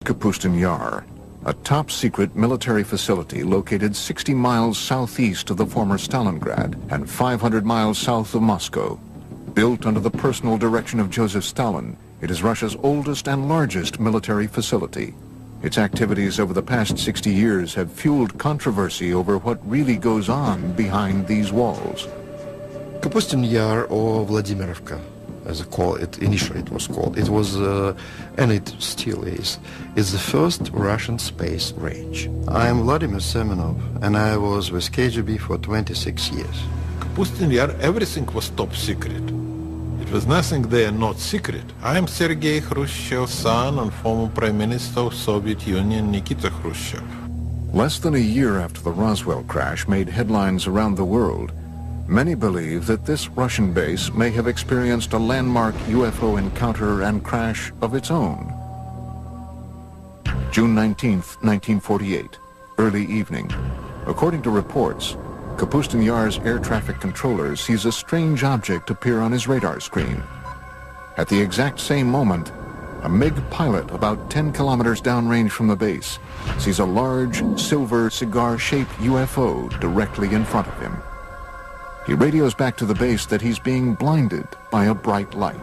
Kapustin Yar, a top-secret military facility located 60 miles southeast of the former Stalingrad and 500 miles south of Moscow. Built under the personal direction of Joseph Stalin, it is Russia's oldest and largest military facility. Its activities over the past 60 years have fueled controversy over what really goes on behind these walls. Kapustin Yar, or Vladimirovka, as initially it was called. It was, and it still is the first Russian space range. I am Vladimir Semenov, and I was with KGB for 26 years. Kapustin Yar, everything was top secret. It was nothing there not secret. I am Sergei Khrushchev's son and former Prime Minister of Soviet Union Nikita Khrushchev. Less than a year after the Roswell crash made headlines around the world, many believe that this Russian base may have experienced a landmark UFO encounter and crash of its own. June 19, 1948, early evening. According to reports, Kapustin Yar's air traffic controller sees a strange object appear on his radar screen. At the exact same moment, a MiG pilot about 10 kilometers downrange from the base sees a large silver cigar-shaped UFO directly in front of him. He radios back to the base that he's being blinded by a bright light.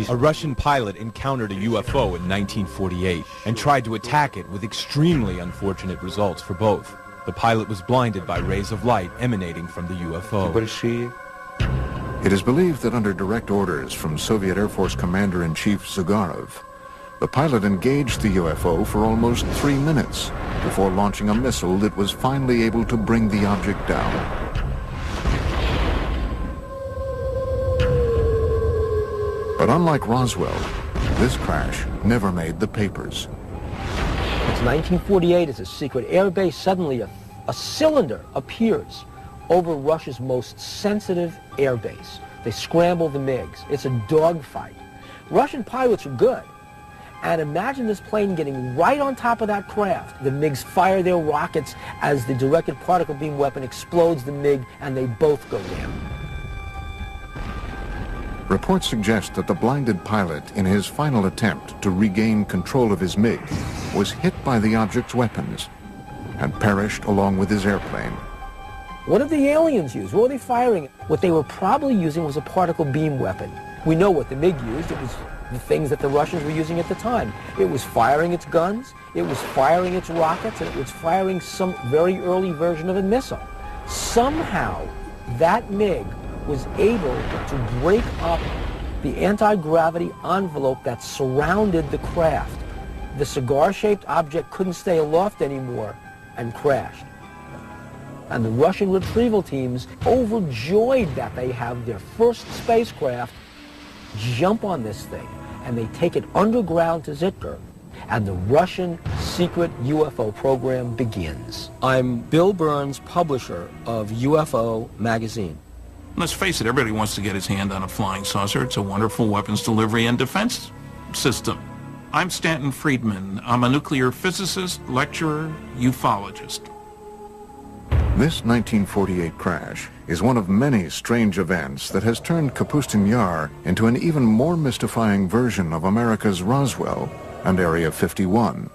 A Russian pilot encountered a UFO in 1948 and tried to attack it with extremely unfortunate results for both. The pilot was blinded by rays of light emanating from the UFO. It is believed that under direct orders from Soviet Air Force Commander-in-Chief Zagarov, the pilot engaged the UFO for almost 3 minutes before launching a missile that was finally able to bring the object down. But unlike Roswell, this crash never made the papers. It's 1948, it's a secret air base. Suddenly a cylinder appears over Russia's most sensitive air base. They scramble the MiGs. It's a dogfight. Russian pilots are good. And imagine this plane getting right on top of that craft. The MiGs fire their rockets as the directed particle beam weapon explodes the MiG, and they both go down. Reports suggest that the blinded pilot, in his final attempt to regain control of his MiG, was hit by the object's weapons and perished along with his airplane. What did the aliens use? What were they firing? What they were probably using was a particle beam weapon. We know what the MiG used. It was the things that the Russians were using at the time. It was firing its guns, it was firing its rockets, and it was firing some very early version of a missile. Somehow, that MiG was able to break up the anti-gravity envelope that surrounded the craft. The cigar-shaped object couldn't stay aloft anymore and crashed. And the Russian retrieval teams, overjoyed that they have their first spacecraft, jump on this thing, and they take it underground to Zitka, and the Russian secret UFO program begins. I'm Bill Burns, publisher of UFO magazine. Let's face it, everybody wants to get his hand on a flying saucer. It's a wonderful weapons delivery and defense system. I'm Stanton Friedman. I'm a nuclear physicist, lecturer, ufologist. This 1948 crash is one of many strange events that has turned Kapustin Yar into an even more mystifying version of America's Roswell and Area 51.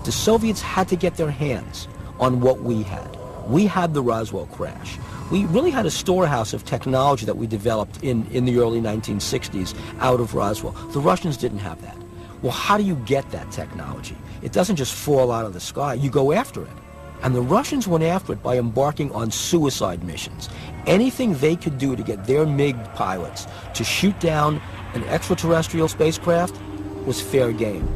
The Soviets had to get their hands on what we had. We had the Roswell crash. We really had a storehouse of technology that we developed in the early 1960s out of Roswell. The Russians didn't have that. Well, how do you get that technology? It doesn't just fall out of the sky. You go after it. And the Russians went after it by embarking on suicide missions. Anything they could do to get their MiG pilots to shoot down an extraterrestrial spacecraft was fair game.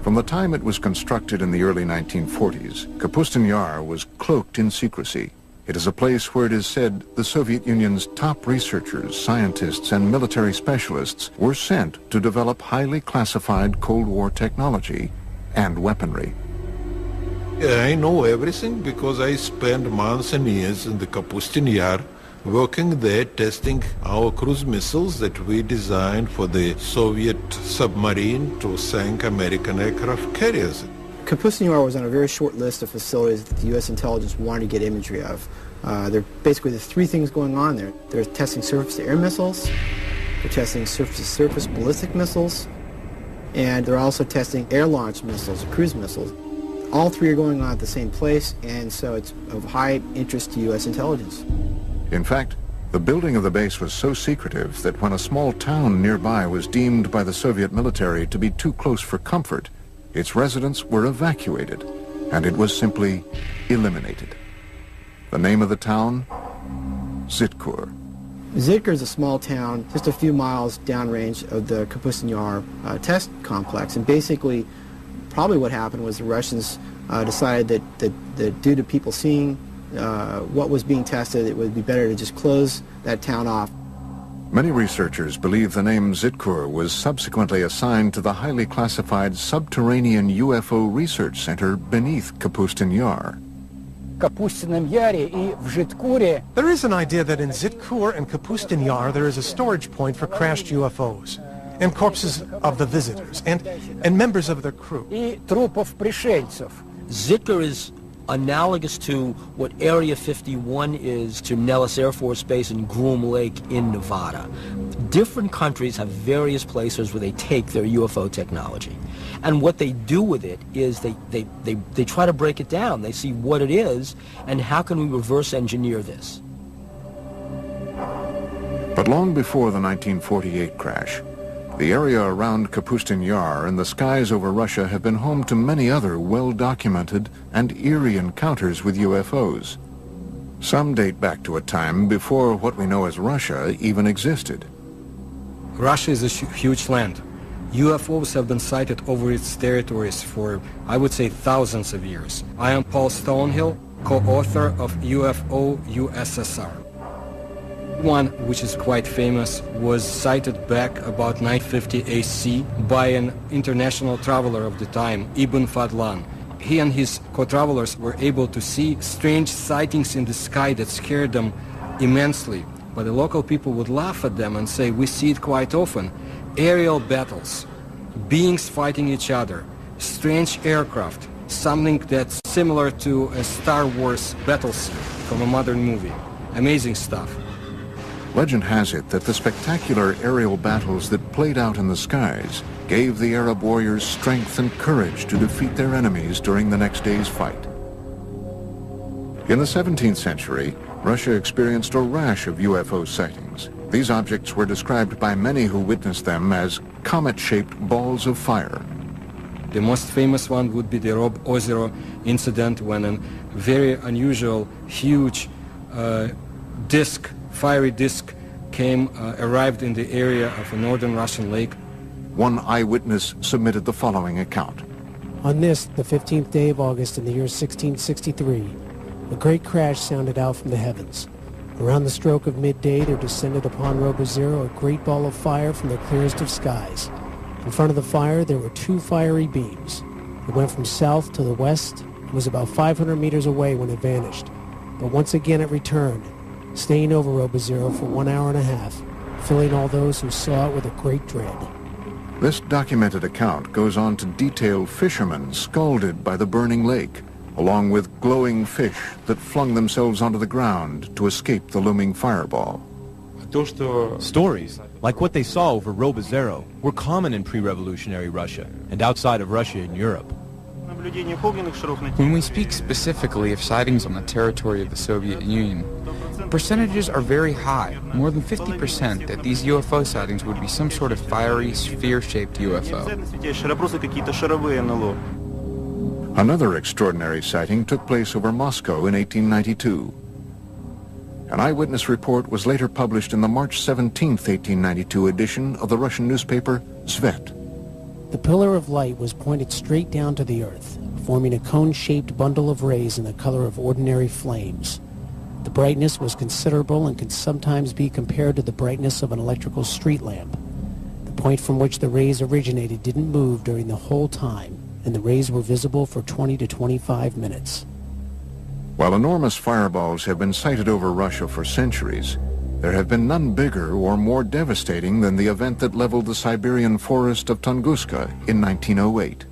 From the time it was constructed in the early 1940s, Kapustin Yar was cloaked in secrecy. It is a place where it is said the Soviet Union's top researchers, scientists, and military specialists were sent to develop highly classified Cold War technology and weaponry. I know everything because I spent months and years in the Kapustin Yar working there testing our cruise missiles that we designed for the Soviet submarine to sink American aircraft carriers. Kapustin Yar was on a very short list of facilities that the U.S. intelligence wanted to get imagery of. There basically there's three things going on there. They're testing surface-to-air missiles, they're testing surface-to-surface ballistic missiles, and they're also testing air-launched missiles, cruise missiles. All three are going on at the same place, and so it's of high interest to U.S. intelligence. In fact, the building of the base was so secretive that when a small town nearby was deemed by the Soviet military to be too close for comfort, its residents were evacuated, and it was simply eliminated. The name of the town? Zitkur. Zitkur is a small town just a few miles downrange of the Kapustin Yar test complex, and basically probably what happened was the Russians decided that due to people seeing what was being tested, it would be better to just close that town off. Many researchers believe the name Zitkur was subsequently assigned to the highly classified subterranean UFO research center beneath Kapustin Yar. There is an idea that in Zitkur and Kapustin Yar there is a storage point for crashed UFOs and corpses of the visitors and members of their crew. Zitkur is analogous to what Area 51 is to Nellis Air Force Base and Groom Lake in Nevada. Different countries have various places where they take their UFO technology. And what they do with it is they try to break it down. They see what it is and how can we reverse engineer this. But long before the 1948 crash, the area around Kapustin Yar and the skies over Russia have been home to many other well-documented and eerie encounters with UFOs. Some date back to a time before what we know as Russia even existed. Russia is a huge land. UFOs have been sighted over its territories for, I would say, thousands of years. I am Paul Stonehill, co-author of UFO USSR. One, which is quite famous, was sighted back about 950 AC by an international traveler of the time, Ibn Fadlan. He and his co-travelers were able to see strange sightings in the sky that scared them immensely. But the local people would laugh at them and say, we see it quite often. Aerial battles, beings fighting each other, strange aircraft, something that's similar to a Star Wars battle scene from a modern movie. Amazing stuff. Legend has it that the spectacular aerial battles that played out in the skies gave the Arab warriors strength and courage to defeat their enemies during the next day's fight. In the 17th century, Russia experienced a rash of UFO sightings. These objects were described by many who witnessed them as comet-shaped balls of fire. The most famous one would be the Rob Ozero incident, when a very unusual, huge fiery disc arrived in the area of a northern Russian lake. One eyewitness submitted the following account. On this, the 15th day of August in the year 1663, a great crash sounded out from the heavens. Around the stroke of midday, there descended upon Robo Zero a great ball of fire from the clearest of skies. In front of the fire, there were two fiery beams. It went from south to the west and was about 500 meters away when it vanished. But once again it returned, staying over Robo Zero for 1 hour and a half, filling all those who saw it with a great dread. This documented account goes on to detail fishermen scalded by the burning lake, along with glowing fish that flung themselves onto the ground to escape the looming fireball. Stories like what they saw over Robo Zero were common in pre-revolutionary Russia and outside of Russia in Europe. When we speak specifically of sightings on the territory of the Soviet Union, percentages are very high, more than 50%, that these UFO sightings would be some sort of fiery, sphere-shaped UFO. Another extraordinary sighting took place over Moscow in 1892. An eyewitness report was later published in the March 17, 1892 edition of the Russian newspaper Svet. The pillar of light was pointed straight down to the earth, forming a cone-shaped bundle of rays in the color of ordinary flames. The brightness was considerable and can sometimes be compared to the brightness of an electrical street lamp. The point from which the rays originated didn't move during the whole time, and the rays were visible for 20 to 25 minutes. While enormous fireballs have been sighted over Russia for centuries, there have been none bigger or more devastating than the event that leveled the Siberian forest of Tunguska in 1908.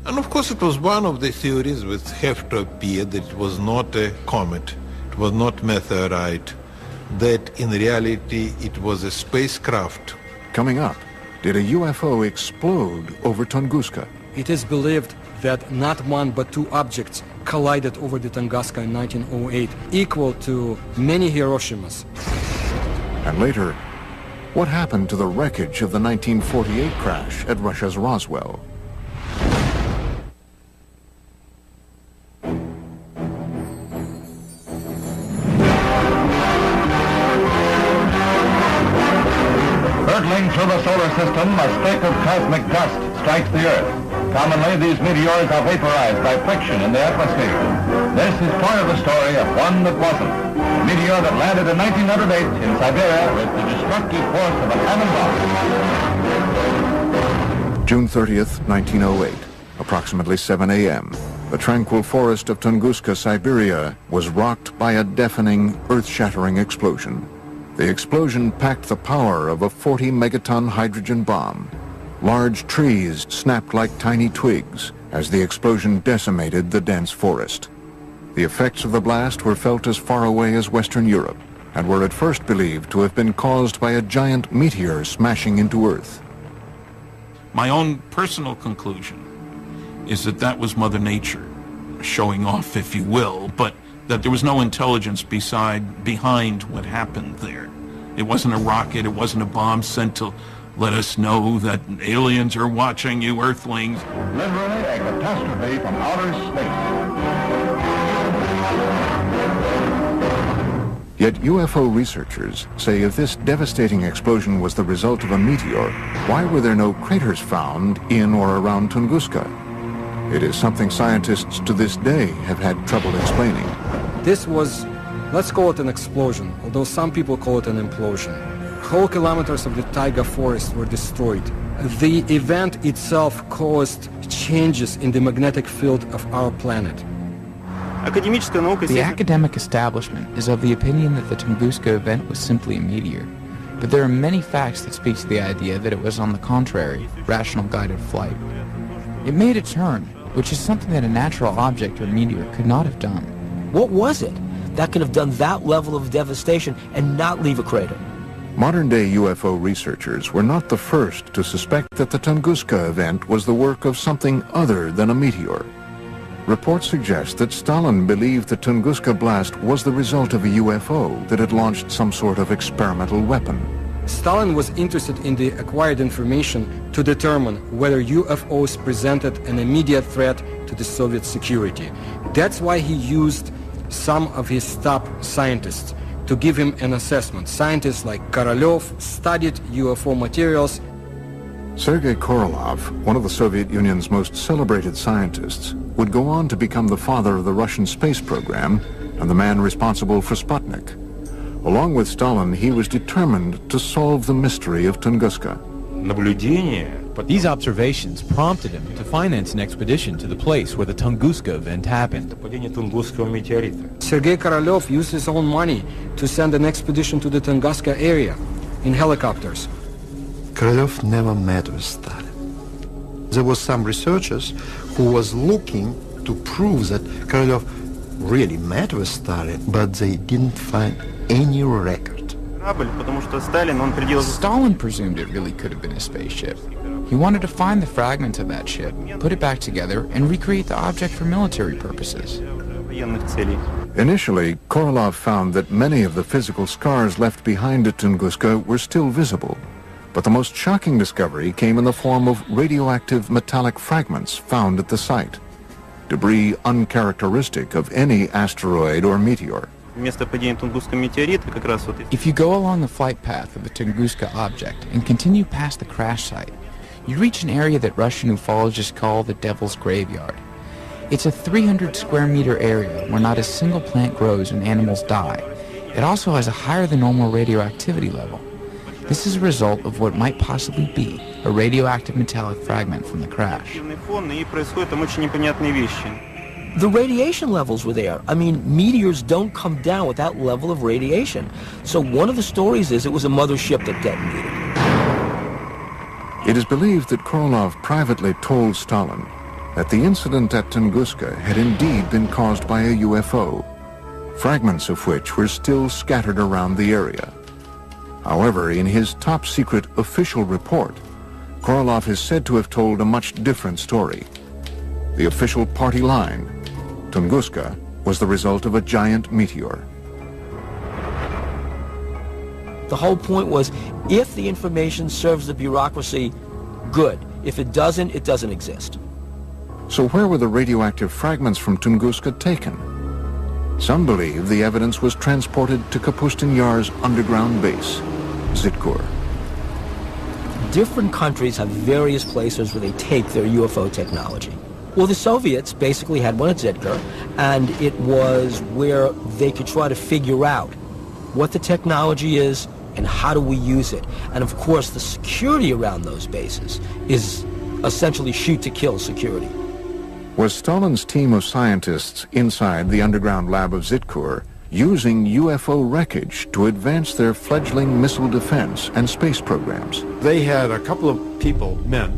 And of course it was one of the theories which have to appear that it was not a comet, it was not meteorite, that in reality it was a spacecraft. Coming up, did a UFO explode over Tunguska. It is believed that not one but two objects collided over the Tunguska in 1908, equal to many Hiroshimas. And later, what happened to the wreckage of the 1948 crash at Russia's Roswell? Hurtling through the solar system, a streak of cosmic dust strikes the Earth. Commonly, these meteors are vaporized by friction in the atmosphere. This is part of the story of one that wasn't. A meteor that landed in 1908 in Siberia with the destructive force of a cannonball. June 30th, 1908, approximately 7 a.m. The tranquil forest of Tunguska, Siberia, was rocked by a deafening, earth-shattering explosion. The explosion packed the power of a 40-megaton hydrogen bomb. Large trees snapped like tiny twigs as the explosion decimated the dense forest. The effects of the blast were felt as far away as Western Europe and were at first believed to have been caused by a giant meteor smashing into Earth. My own personal conclusion is that that was Mother Nature showing off, if you will, but that there was no intelligence behind what happened there. It wasn't a rocket, it wasn't a bomb sent to let us know that aliens are watching you, Earthlings. Literally a catastrophe from outer space. Yet UFO researchers say if this devastating explosion was the result of a meteor, why were there no craters found in or around Tunguska? It is something scientists to this day have had trouble explaining. This was, let's call it an explosion, although some people call it an implosion. Whole kilometers of the taiga forest were destroyed. The event itself caused changes in the magnetic field of our planet. The academic establishment is of the opinion that the Tunguska event was simply a meteor, but there are many facts that speak to the idea that it was, on the contrary, rational guided flight. It made a turn, which is something that a natural object or meteor could not have done. What was it that could have done that level of devastation and not leave a crater? Modern-day UFO researchers were not the first to suspect that the Tunguska event was the work of something other than a meteor. Reports suggest that Stalin believed the Tunguska blast was the result of a UFO that had launched some sort of experimental weapon. Stalin was interested in the acquired information to determine whether UFOs presented an immediate threat to the Soviet security. That's why he used some of his top scientists to give him an assessment. Scientists like Korolev studied UFO materials. Sergei Korolev, one of the Soviet Union's most celebrated scientists, would go on to become the father of the Russian space program and the man responsible for Sputnik. Along with Stalin, he was determined to solve the mystery of Tunguska. These observations prompted him to finance an expedition to the place where the Tunguska event happened. Sergei Korolev used his own money to send an expedition to the Tunguska area in helicopters. Korolev never met with Stalin. There was some researchers who was looking to prove that Korolev really met with Stalin, but they didn't find any record. Stalin presumed it really could have been a spaceship. He wanted to find the fragments of that ship, put it back together, and recreate the object for military purposes. Initially, Korolev found that many of the physical scars left behind at Tunguska were still visible. But the most shocking discovery came in the form of radioactive metallic fragments found at the site. Debris uncharacteristic of any asteroid or meteor. If you go along the flight path of the Tunguska object and continue past the crash site, you reach an area that Russian ufologists call the Devil's Graveyard. It's a 300 square meter area where not a single plant grows and animals die. It also has a higher than normal radioactivity level. This is a result of what might possibly be a radioactive metallic fragment from the crash. The radiation levels were there. I mean, meteors don't come down with that level of radiation. So one of the stories is it was a mothership that detonated. It is believed that Korolev privately told Stalin that the incident at Tunguska had indeed been caused by a UFO, fragments of which were still scattered around the area. However, in his top-secret official report, Korolev is said to have told a much different story. The official party line, Tunguska, was the result of a giant meteor. The whole point was, if the information serves the bureaucracy, good. If it doesn't exist. So where were the radioactive fragments from Tunguska taken? Some believe the evidence was transported to Kapustin Yar's underground base, Zitkur. Different countries have various places where they take their UFO technology. Well, the Soviets basically had one at Zitkur, and it was where they could try to figure out what the technology is and how do we use it. And of course, the security around those bases is essentially shoot-to-kill security. Was Stalin's team of scientists inside the underground lab of Zitkur using UFO wreckage to advance their fledgling missile defense and space programs? They had a couple of people, men,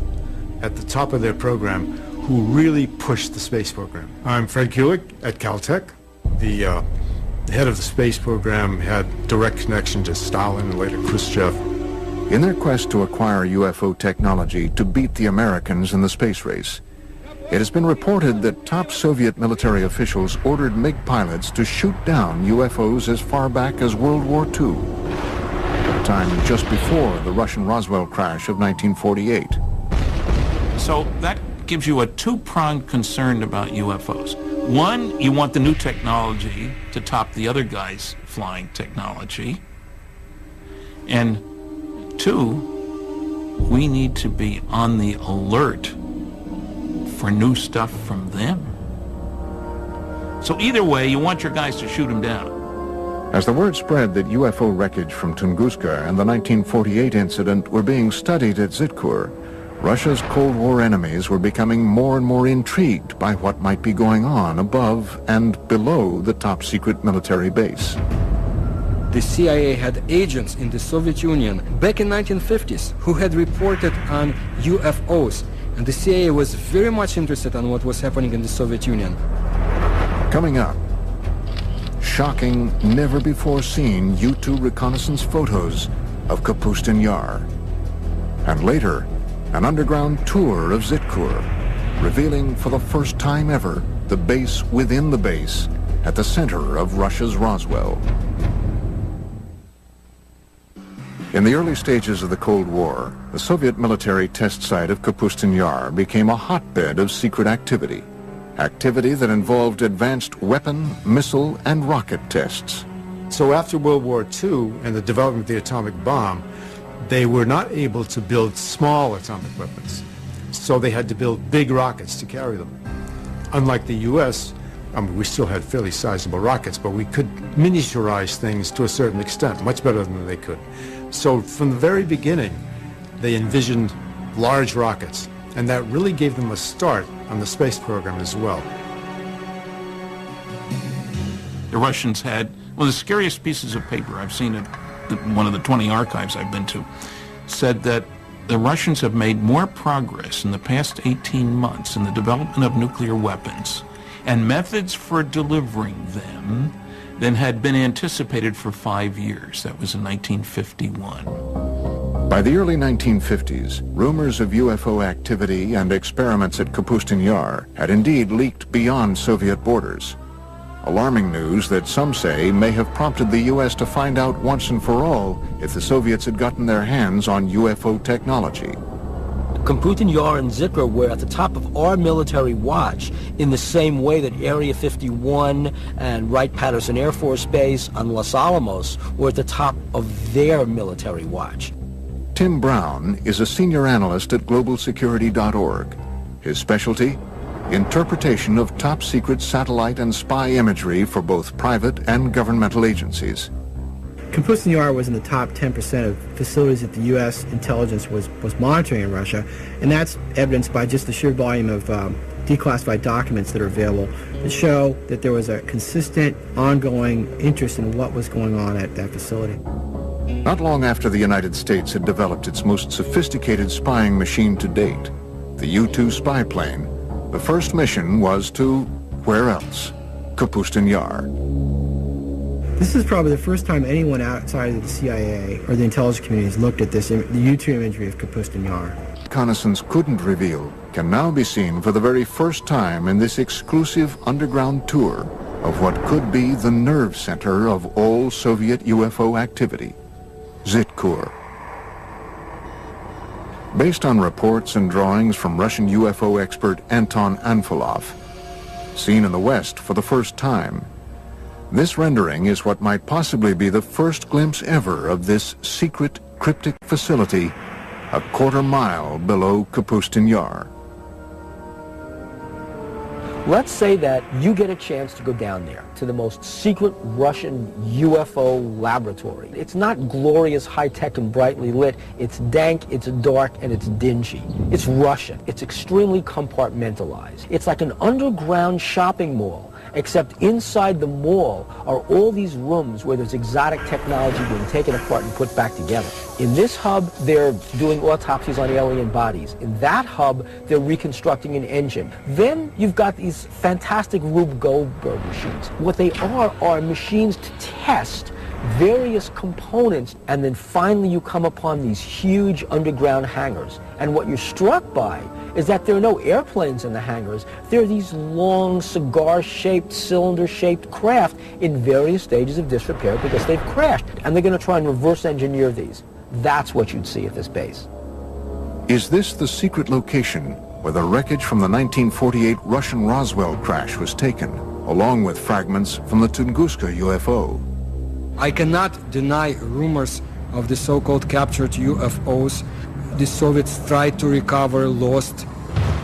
at the top of their program who really pushed the space program. I'm Fred Kulik at Caltech. The head of the space program had direct connection to Stalin and later Khrushchev. In their quest to acquire UFO technology to beat the Americans in the space race, it has been reported that top Soviet military officials ordered MiG pilots to shoot down UFOs as far back as World War II, a time just before the Russian Roswell crash of 1948. So that gives you a two-pronged concern about UFOs. One, you want the new technology to top the other guy's flying technology. And two, we need to be on the alert for new stuff from them. So either way, you want your guys to shoot them down. As the word spread that UFO wreckage from Tunguska and the 1948 incident were being studied at Zitkur, Russia's Cold War enemies were becoming more and more intrigued by what might be going on above and below the top-secret military base. The CIA had agents in the Soviet Union back in 1950s who had reported on UFOs, and the CIA was very much interested in what was happening in the Soviet Union. Coming up, shocking, never-before-seen U-2 reconnaissance photos of Kapustin Yar. And later, an underground tour of Zitkur, revealing for the first time ever the base within the base at the center of Russia's Roswell. In the early stages of the Cold War, the Soviet military test site of Kapustin Yar became a hotbed of secret activity. Activity that involved advanced weapon, missile, and rocket tests. So after World War II and the development of the atomic bomb, they were not able to build small atomic weapons. So they had to build big rockets to carry them. Unlike the U.S., we still had fairly sizable rockets, but we could miniaturize things to a certain extent, much better than they could. So from the very beginning, they envisioned large rockets, and that really gave them a start on the space program as well. The Russians had one of the scariest pieces of paper I've seen at one of the 20 archives I've been to, said that the Russians have made more progress in the past 18 months in the development of nuclear weapons and methods for delivering them than had been anticipated for 5 years. That was in 1951. By the early 1950s, rumors of UFO activity and experiments at Kapustin Yar had indeed leaked beyond Soviet borders. Alarming news that some say may have prompted the U.S. to find out once and for all if the Soviets had gotten their hands on UFO technology. Kapustin Yar and Zitkur were at the top of our military watch in the same way that Area 51 and Wright-Patterson Air Force Base on Los Alamos were at the top of their military watch. Tim Brown is a senior analyst at globalsecurity.org. His specialty? Interpretation of top-secret satellite and spy imagery for both private and governmental agencies. Kapustin Yar was in the top 10% of facilities that the U.S. intelligence was monitoring in Russia, and that's evidenced by just the sheer volume of declassified documents that are available that show that there was a consistent, ongoing interest in what was going on at that facility. Not long after the United States had developed its most sophisticated spying machine to date, the U-2 spy plane, the first mission was to, where else? Kapustin Yar. This is probably the first time anyone outside of the CIA or the intelligence community has looked at this, the U-2 imagery of Kapustin Yar. reconnaissance couldn't reveal can now be seen for the very first time in this exclusive underground tour of what could be the nerve center of all Soviet UFO activity, Zitkur. Based on reports and drawings from Russian UFO expert Anton Anfilov, seen in the West for the first time, this rendering is what might possibly be the first glimpse ever of this secret cryptic facility a quarter-mile below Kapustin Yar. Let's say that you get a chance to go down there to the most secret Russian UFO laboratory. It's not glorious, high-tech, and brightly lit. It's dank, it's dark, and it's dingy. It's Russian. It's extremely compartmentalized. It's like an underground shopping mall, except inside the mall are all these rooms where there's exotic technology being taken apart and put back together. In this hub, they're doing autopsies on alien bodies. In that hub, they're reconstructing an engine. Then you've got these fantastic Rube Goldberg machines. What they are machines to test various components, and then finally you come upon these huge underground hangars. And what you're struck by is that there are no airplanes in the hangars. There are these long, cigar-shaped, cylinder-shaped craft in various stages of disrepair because they've crashed. And they're going to try and reverse engineer these. That's what you'd see at this base. Is this the secret location where the wreckage from the 1948 Russian Roswell crash was taken, along with fragments from the Tunguska UFO? I cannot deny rumors of the so-called captured UFOs. The Soviets tried to recover lost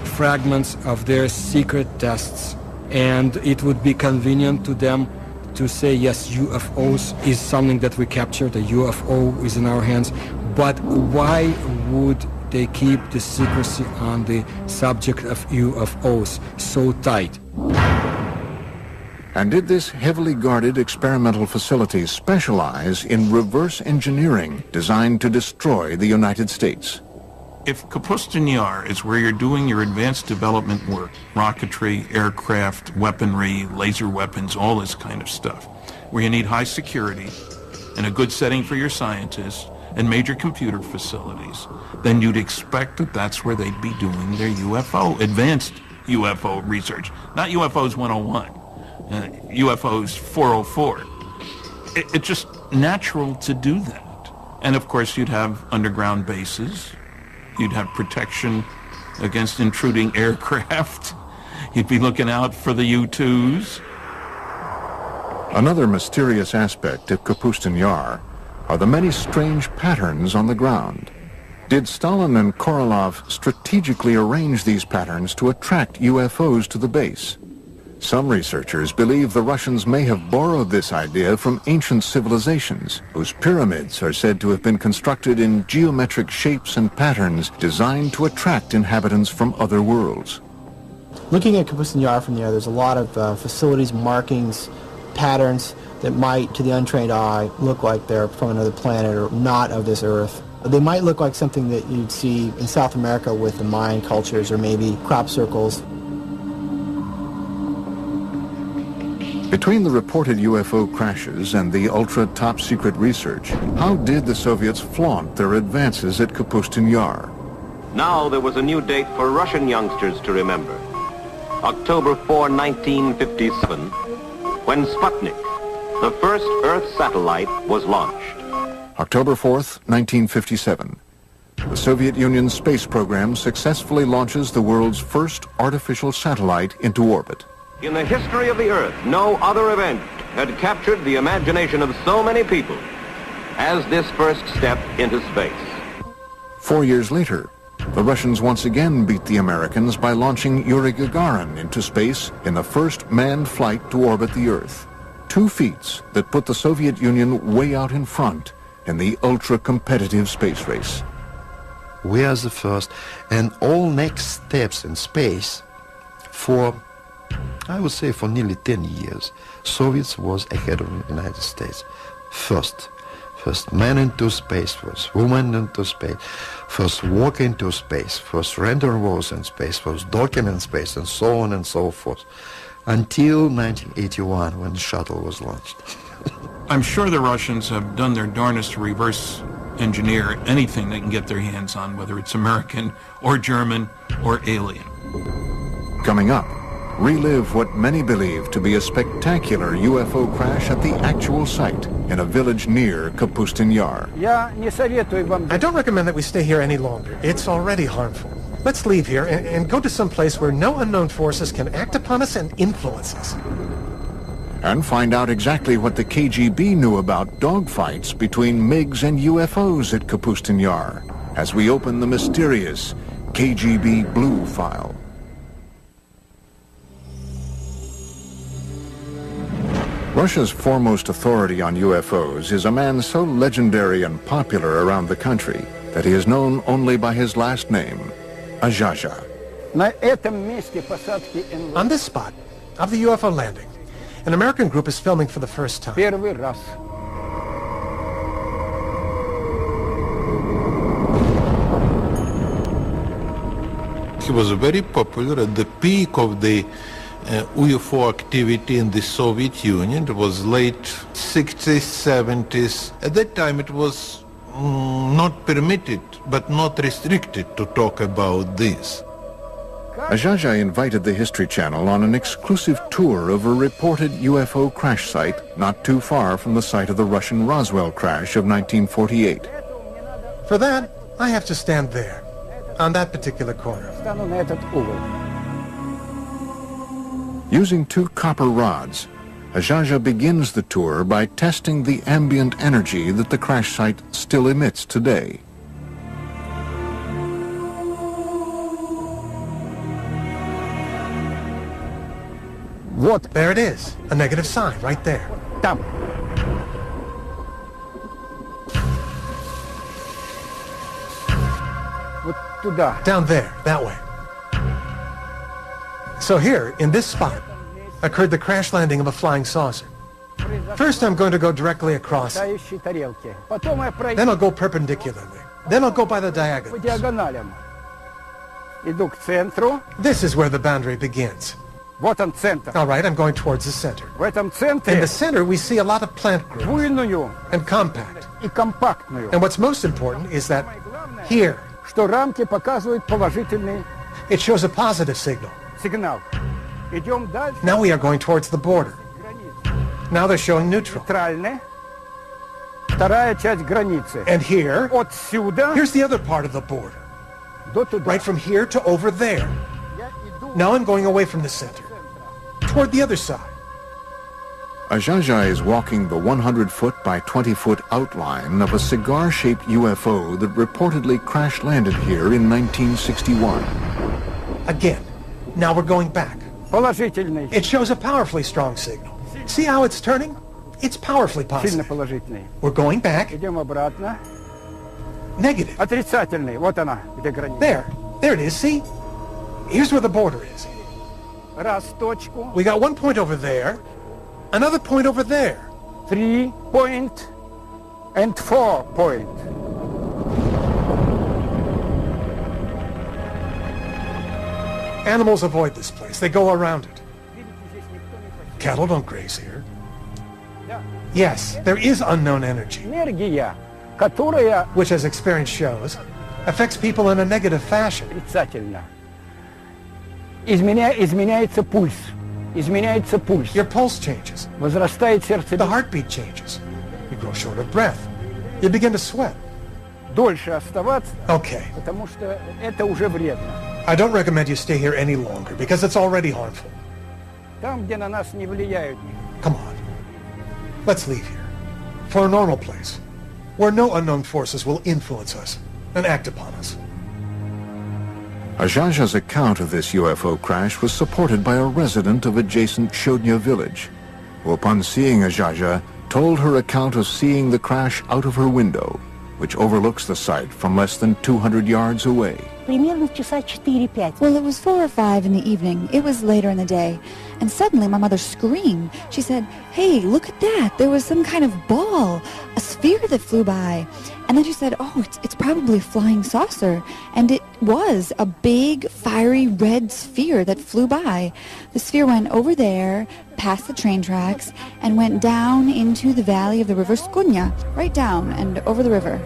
fragments of their secret tests, and it would be convenient to them to say, yes, UFOs is something that we captured, a UFO is in our hands, but why would they keep the secrecy on the subject of UFOs so tight? And did this heavily guarded experimental facility specialize in reverse engineering designed to destroy the United States? If Kapustin Yar is where you're doing your advanced development work, rocketry, aircraft, weaponry, laser weapons, all this kind of stuff, where you need high security and a good setting for your scientists and major computer facilities, then you'd expect that that's where they'd be doing their UFO, advanced UFO research, not UFOs 101. UFOs 404. It's just natural to do that. And of course you'd have underground bases. You'd have protection against intruding aircraft. You'd be looking out for the U-2s. Another mysterious aspect of Kapustin Yar are the many strange patterns on the ground. Did Stalin and Korolev strategically arrange these patterns to attract UFOs to the base? Some researchers believe the Russians may have borrowed this idea from ancient civilizations, whose pyramids are said to have been constructed in geometric shapes and patterns designed to attract inhabitants from other worlds. Looking at Kapustin Yar from there, there's a lot of facilities, markings, patterns that might, to the untrained eye, look like they're from another planet or not of this Earth. They might look like something that you'd see in South America with the Mayan cultures or maybe crop circles. Between the reported UFO crashes and the ultra-top secret research, how did the Soviets flaunt their advances at Kapustin Yar? Now there was a new date for Russian youngsters to remember. October 4, 1957, when Sputnik, the first Earth satellite, was launched. October 4th, 1957. The Soviet Union's space program successfully launches the world's first artificial satellite into orbit. In the history of the Earth, no other event had captured the imagination of so many people as this first step into space. 4 years later, the Russians once again beat the Americans by launching Yuri Gagarin into space in the first manned flight to orbit the Earth. 2 feats that put the Soviet Union way out in front in the ultra-competitive space race. We are the first, and all next steps in space for, I would say, for nearly 10 years, Soviets was ahead of the United States. First man into space, first woman into space, first walk into space, first rendezvous in space, first docking in space, and so on and so forth, until 1981 when the shuttle was launched. I'm sure the Russians have done their darnest to reverse engineer anything they can get their hands on, whether it's American or German or alien. Coming up, relive what many believe to be a spectacular UFO crash at the actual site in a village near Kapustin Yar. I don't recommend that we stay here any longer. It's already harmful. Let's leave here and go to some place where no unknown forces can act upon us and influence us. And find out exactly what the KGB knew about dogfights between MiGs and UFOs at Kapustin Yar as we open the mysterious KGB Blue file. Russia's foremost authority on UFOs is a man so legendary and popular around the country that he is known only by his last name, Azhaja. On this spot of the UFO landing, an American group is filming for the first time. He was very popular at the peak of the UFO activity in the Soviet Union. It was late 60s, 70s. At that time it was not permitted, but not restricted to talk about this. Azhaja invited the History Channel on an exclusive tour of a reported UFO crash site not too far from the site of the Russian Roswell crash of 1948. For that, I have to stand there, on that particular corner. Using two copper rods, Azhaja begins the tour by testing the ambient energy that the crash site still emits today. What? There it is, a negative sign right there. Там. Вот туда. Down there, that way. So here, in this spot, occurred the crash landing of a flying saucer. First I'm going to go directly across. Then I'll go perpendicularly. Then I'll go by the diagonal. This is where the boundary begins. All right, I'm going towards the center. In the center, we see a lot of plant growth and compact. And what's most important is that here, it shows a positive signal. Now we are going towards the border. Now they're showing neutral. And here, here's the other part of the border. Right from here to over there. Now I'm going away from the center, toward the other side. Azhaja is walking the 100-foot by 20-foot outline of a cigar-shaped UFO that reportedly crash-landed here in 1961. Again, now we're going back. It shows a powerfully strong signal. See how it's turning? It's powerfully positive. We're going back. Negative. There it is, see? Here's where the border is. We got one point over there, another point over there. 3 point and 4 point. Animals avoid this place. They go around it. Cattle don't graze here. Yes, there is unknown energy, which, as experience shows, affects people in a negative fashion. Изменяется пульс. Изменяется пульс. Your pulse changes. Возрастает сердце. The heartbeat changes. You grow short of breath. You begin to sweat. Дольше оставаться. Okay. Потому что это уже вредно. I don't recommend you stay here any longer because it's already harmful. Там, где на нас не влияют. Come on. Let's leave here. For a normal place, where no unknown forces will influence us and act upon us. Azhaja's account of this UFO crash was supported by a resident of adjacent Shodnya village, who upon seeing Azhaja, told her account of seeing the crash out of her window, which overlooks the site from less than 200 yards away. Примерно часа 4-5. Well, it was 4 or 5 in the evening. It was later in the day. And suddenly my mother screamed. She said, "Hey, look at that. There was some kind of ball, a sphere that flew by." And then she said, "Oh, it's probably a flying saucer." And it was a big, fiery red sphere that flew by. The sphere went over there, past the train tracks, and went down into the valley of the river Skunya, right down and over the river.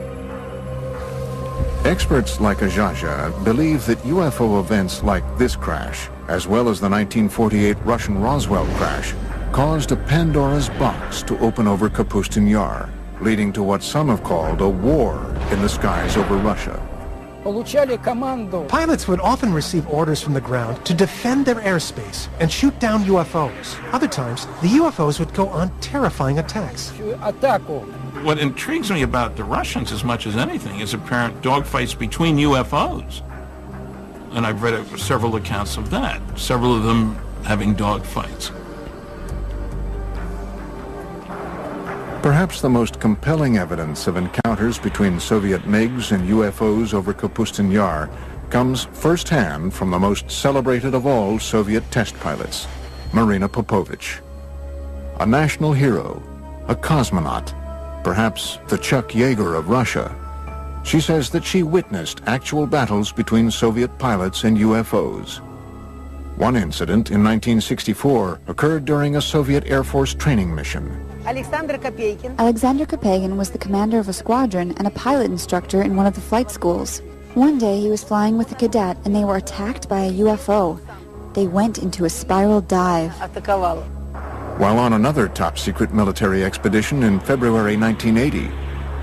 Experts like Ajaja believe that UFO events like this crash, as well as the 1948 Russian Roswell crash, caused a Pandora's box to open over Kapustin Yar, leading to what some have called a war in the skies over Russia. Pilots would often receive orders from the ground to defend their airspace and shoot down UFOs. Other times, the UFOs would go on terrifying attacks. What intrigues me about the Russians as much as anything is apparent dogfights between UFOs. And I've read several accounts of that, several of them having dogfights. Perhaps the most compelling evidence of encounters between Soviet MiGs and UFOs over Kapustin Yar comes firsthand from the most celebrated of all Soviet test pilots, Marina Popovich. A national hero, a cosmonaut, perhaps the Chuck Yeager of Russia. She says that she witnessed actual battles between Soviet pilots and UFOs. One incident in 1964 occurred during a Soviet Air Force training mission. Alexander Kapagin was the commander of a squadron and a pilot instructor in one of the flight schools. One day he was flying with a cadet and they were attacked by a UFO. They went into a spiral dive. While on another top-secret military expedition in February 1980,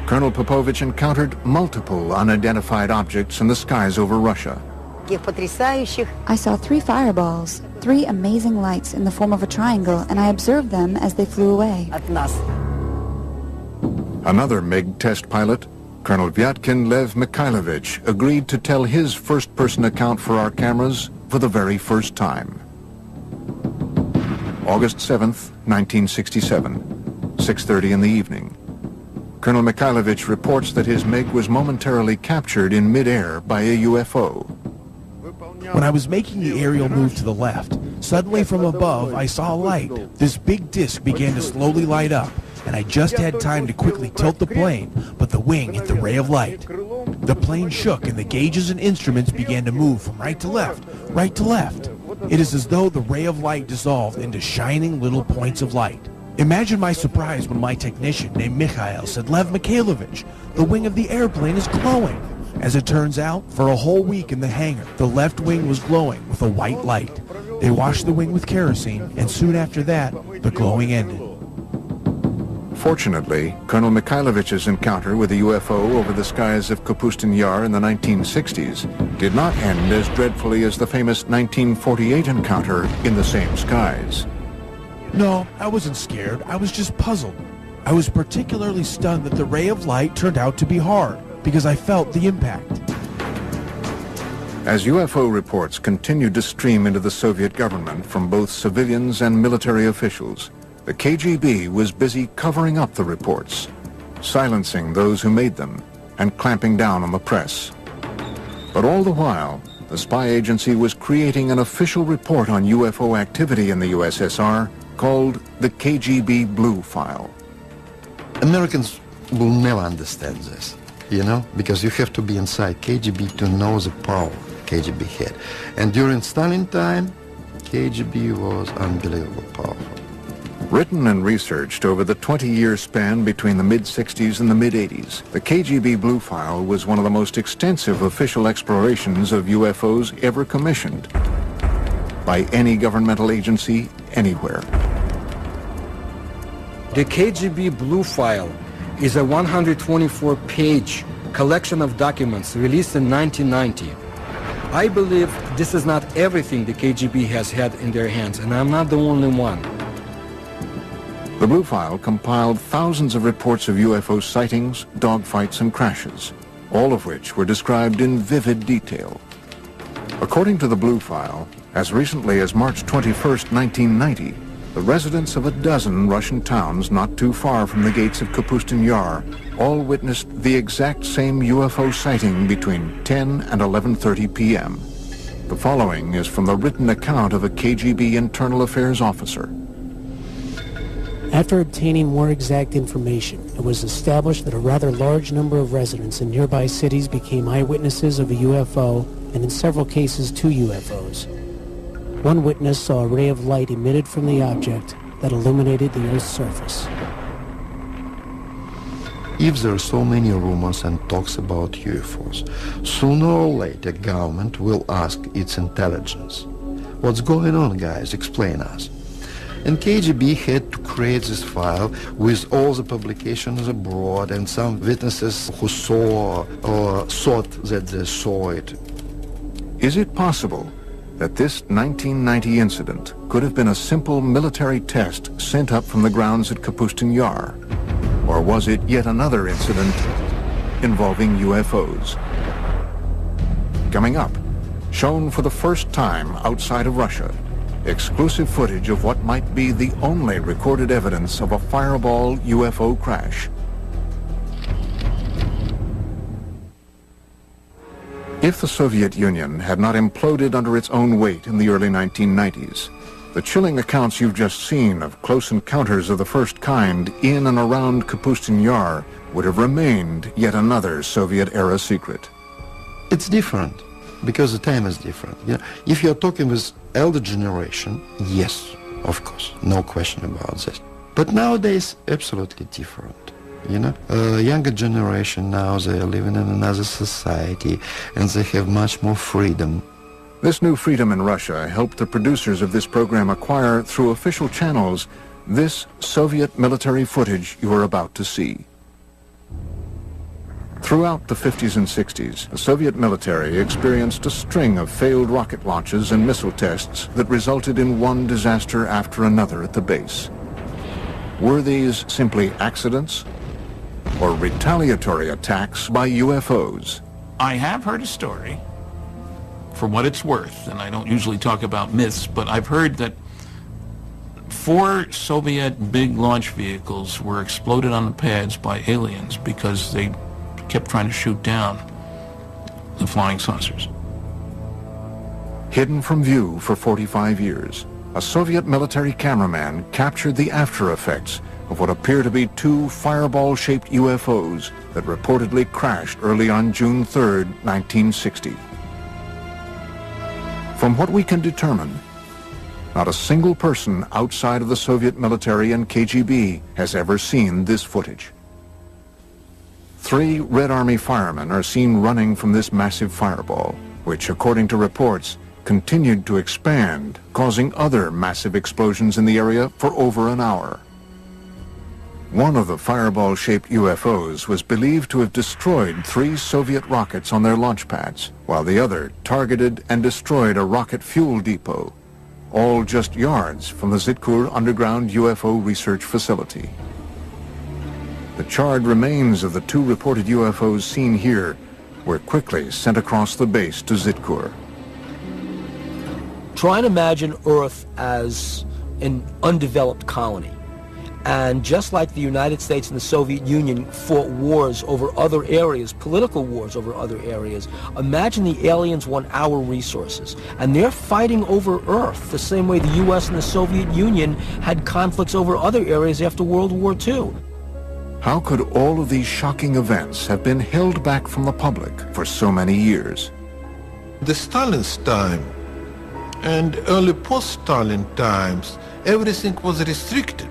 Colonel Popovich encountered multiple unidentified objects in the skies over Russia. I saw 3 fireballs, 3 amazing lights in the form of a triangle, and I observed them as they flew away. Another MiG test pilot, Colonel Vyatkin Lev Mikhailovich, agreed to tell his first-person account for our cameras for the very first time. August 7th, 1967, 6:30 in the evening. Colonel Mikhailovich reports that his MiG was momentarily captured in midair by a UFO. When I was making the aerial move to the left, suddenly from above I saw a light. This big disc began to slowly light up, and I just had time to quickly tilt the plane, but the wing hit the ray of light. The plane shook and the gauges and instruments began to move from right to left, right to left. It is as though the ray of light dissolved into shining little points of light. Imagine my surprise when my technician named Mikhail said, "Lev Mikhailovich, the wing of the airplane is glowing." As it turns out, for a whole week in the hangar, the left wing was glowing with a white light. They washed the wing with kerosene, and soon after that, the glowing ended. Fortunately, Colonel Mikhailovich's encounter with a UFO over the skies of Kapustin Yar in the 1960s did not end as dreadfully as the famous 1948 encounter in the same skies. No, I wasn't scared. I was just puzzled. I was particularly stunned that the ray of light turned out to be hard, because I felt the impact. As UFO reports continued to stream into the Soviet government from both civilians and military officials, the KGB was busy covering up the reports, silencing those who made them, and clamping down on the press. But all the while, the spy agency was creating an official report on UFO activity in the USSR called the KGB Blue File. Americans will never understand this, you know, because you have to be inside KGB to know the power KGB had. And during Stalin time, KGB was unbelievable powerful. Written and researched over the 20-year span between the mid-60s and the mid-80s, the KGB Blue File was one of the most extensive official explorations of UFOs ever commissioned by any governmental agency anywhere. The KGB Blue File is a 124-page collection of documents released in 1990. I believe this is not everything the KGB has had in their hands, and I'm not the only one. The Blue File compiled thousands of reports of UFO sightings, dogfights, and crashes, all of which were described in vivid detail. According to the Blue File, as recently as March 21st, 1990, the residents of a dozen Russian towns not too far from the gates of Kapustin Yar all witnessed the exact same UFO sighting between 10 and 11:30 p.m. The following is from the written account of a KGB internal affairs officer. After obtaining more exact information, it was established that a rather large number of residents in nearby cities became eyewitnesses of a UFO, and in several cases, 2 UFOs. One witness saw a ray of light emitted from the object that illuminated the Earth's surface. If there are so many rumors and talks about UFOs, sooner or later government will ask its intelligence. What's going on, guys? Explain us. And KGB had to create this file with all the publications abroad and some witnesses who saw or thought that they saw it. Is it possible that this 1990 incident could have been a simple military test sent up from the grounds at Kapustin Yar? Or was it yet another incident involving UFOs? Coming up, shown for the first time outside of Russia, exclusive footage of what might be the only recorded evidence of a fireball UFO crash. If the Soviet Union had not imploded under its own weight in the early 1990s, the chilling accounts you've just seen of close encounters of the first kind in and around Kapustin Yar would have remained yet another Soviet-era secret. It's different because the time is different. You know, if you're talking with elder generation, yes, of course, no question about this. But nowadays, absolutely different. You know, younger generation now, they are living in another society and they have much more freedom. This new freedom in Russia helped the producers of this program acquire, through official channels, this Soviet military footage you are about to see. Throughout the 50s and 60s, the Soviet military experienced a string of failed rocket launches and missile tests that resulted in one disaster after another at the base. Were these simply accidents or retaliatory attacks by UFOs? I have heard a story, for what it's worth, and I don't usually talk about myths, but I've heard that 4 Soviet big launch vehicles were exploded on the pads by aliens because they kept trying to shoot down the flying saucers. Hidden from view for 45 years, a Soviet military cameraman captured the after effects of what appear to be 2 fireball-shaped UFOs that reportedly crashed early on June 3, 1960. From what we can determine, not a single person outside of the Soviet military and KGB has ever seen this footage. 3 Red Army firemen are seen running from this massive fireball, which, according to reports, continued to expand, causing other massive explosions in the area for over an hour. One of the fireball-shaped UFOs was believed to have destroyed 3 Soviet rockets on their launch pads, while the other targeted and destroyed a rocket fuel depot, all just yards from the Zitkur underground UFO research facility. The charred remains of the 2 reported UFOs seen here were quickly sent across the base to Zitkur. Try and imagine Earth as an undeveloped colony. And just like the United States and the Soviet Union fought wars over other areas, political wars over other areas, imagine the aliens want our resources. And they're fighting over Earth the same way the U.S. and the Soviet Union had conflicts over other areas after World War II. How could all of these shocking events have been held back from the public for so many years? The Stalin's time and early post-Stalin times, everything was restricted.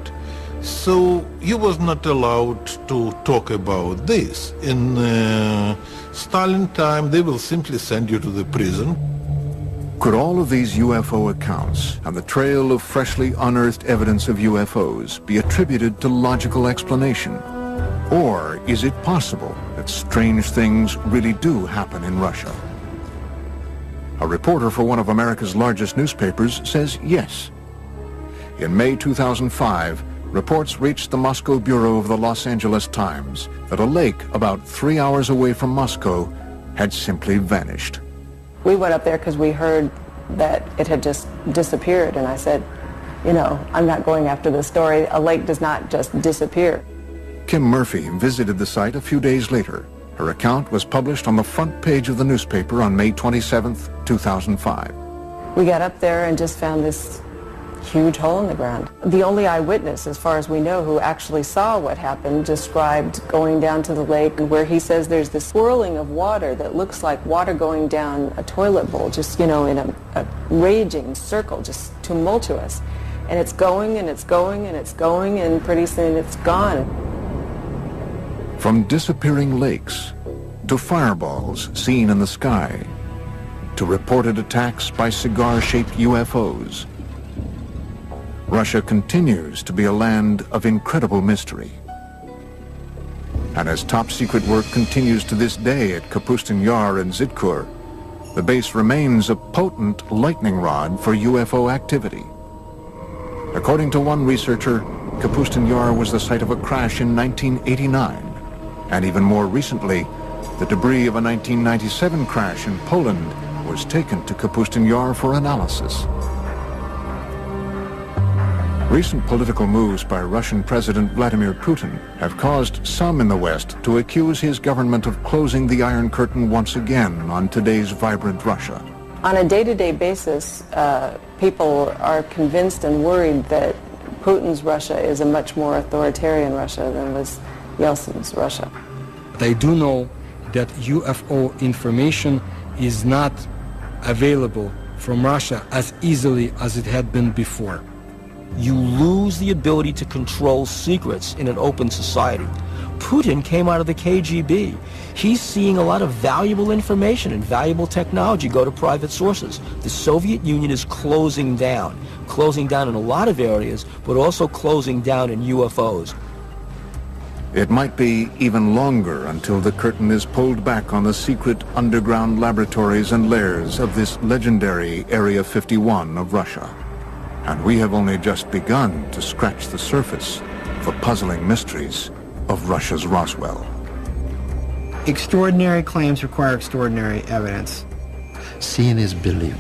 So he was not allowed to talk about this. In Stalin time, they will simply send you to the prison. Could all of these UFO accounts and the trail of freshly unearthed evidence of UFOs be attributed to logical explanation? Or is it possible that strange things really do happen in Russia? A reporter for one of America's largest newspapers says yes. In May 2005, reports reached the Moscow bureau of the Los Angeles Times that a lake about 3 hours away from Moscow had simply vanished. We went up there because we heard that it had just disappeared, and I said, you know, I'm not going after this story. A lake does not just disappear. Kim Murphy visited the site a few days later. Her account was published on the front page of the newspaper on May 27, 2005. We got up there and just found this huge hole in the ground. The only eyewitness, as far as we know, who actually saw what happened, described going down to the lake where he says there's this swirling of water that looks like water going down a toilet bowl, just, you know, in a raging circle, just tumultuous. And it's going and it's going and it's going, and pretty soon it's gone. From disappearing lakes to fireballs seen in the sky to reported attacks by cigar-shaped UFOs, Russia continues to be a land of incredible mystery. And as top-secret work continues to this day at Kapustin Yar and Zitkur, the base remains a potent lightning rod for UFO activity. According to one researcher, Kapustin Yar was the site of a crash in 1989, and even more recently, the debris of a 1997 crash in Poland was taken to Kapustin Yar for analysis. Recent political moves by Russian President Vladimir Putin have caused some in the West to accuse his government of closing the Iron Curtain once again on today's vibrant Russia. On a day-to-day basis, people are convinced and worried that Putin's Russia is a much more authoritarian Russia than was Yeltsin's Russia. They do know that UFO information is not available from Russia as easily as it had been before. You lose the ability to control secrets in an open society. Putin came out of the KGB. He's seeing a lot of valuable information and valuable technology go to private sources. The Soviet Union is closing down in a lot of areas, but also closing down in UFOs. It might be even longer until the curtain is pulled back on the secret underground laboratories and lairs of this legendary Area 51 of Russia. And we have only just begun to scratch the surface of the puzzling mysteries of Russia's Roswell. Extraordinary claims require extraordinary evidence. Seeing is believing.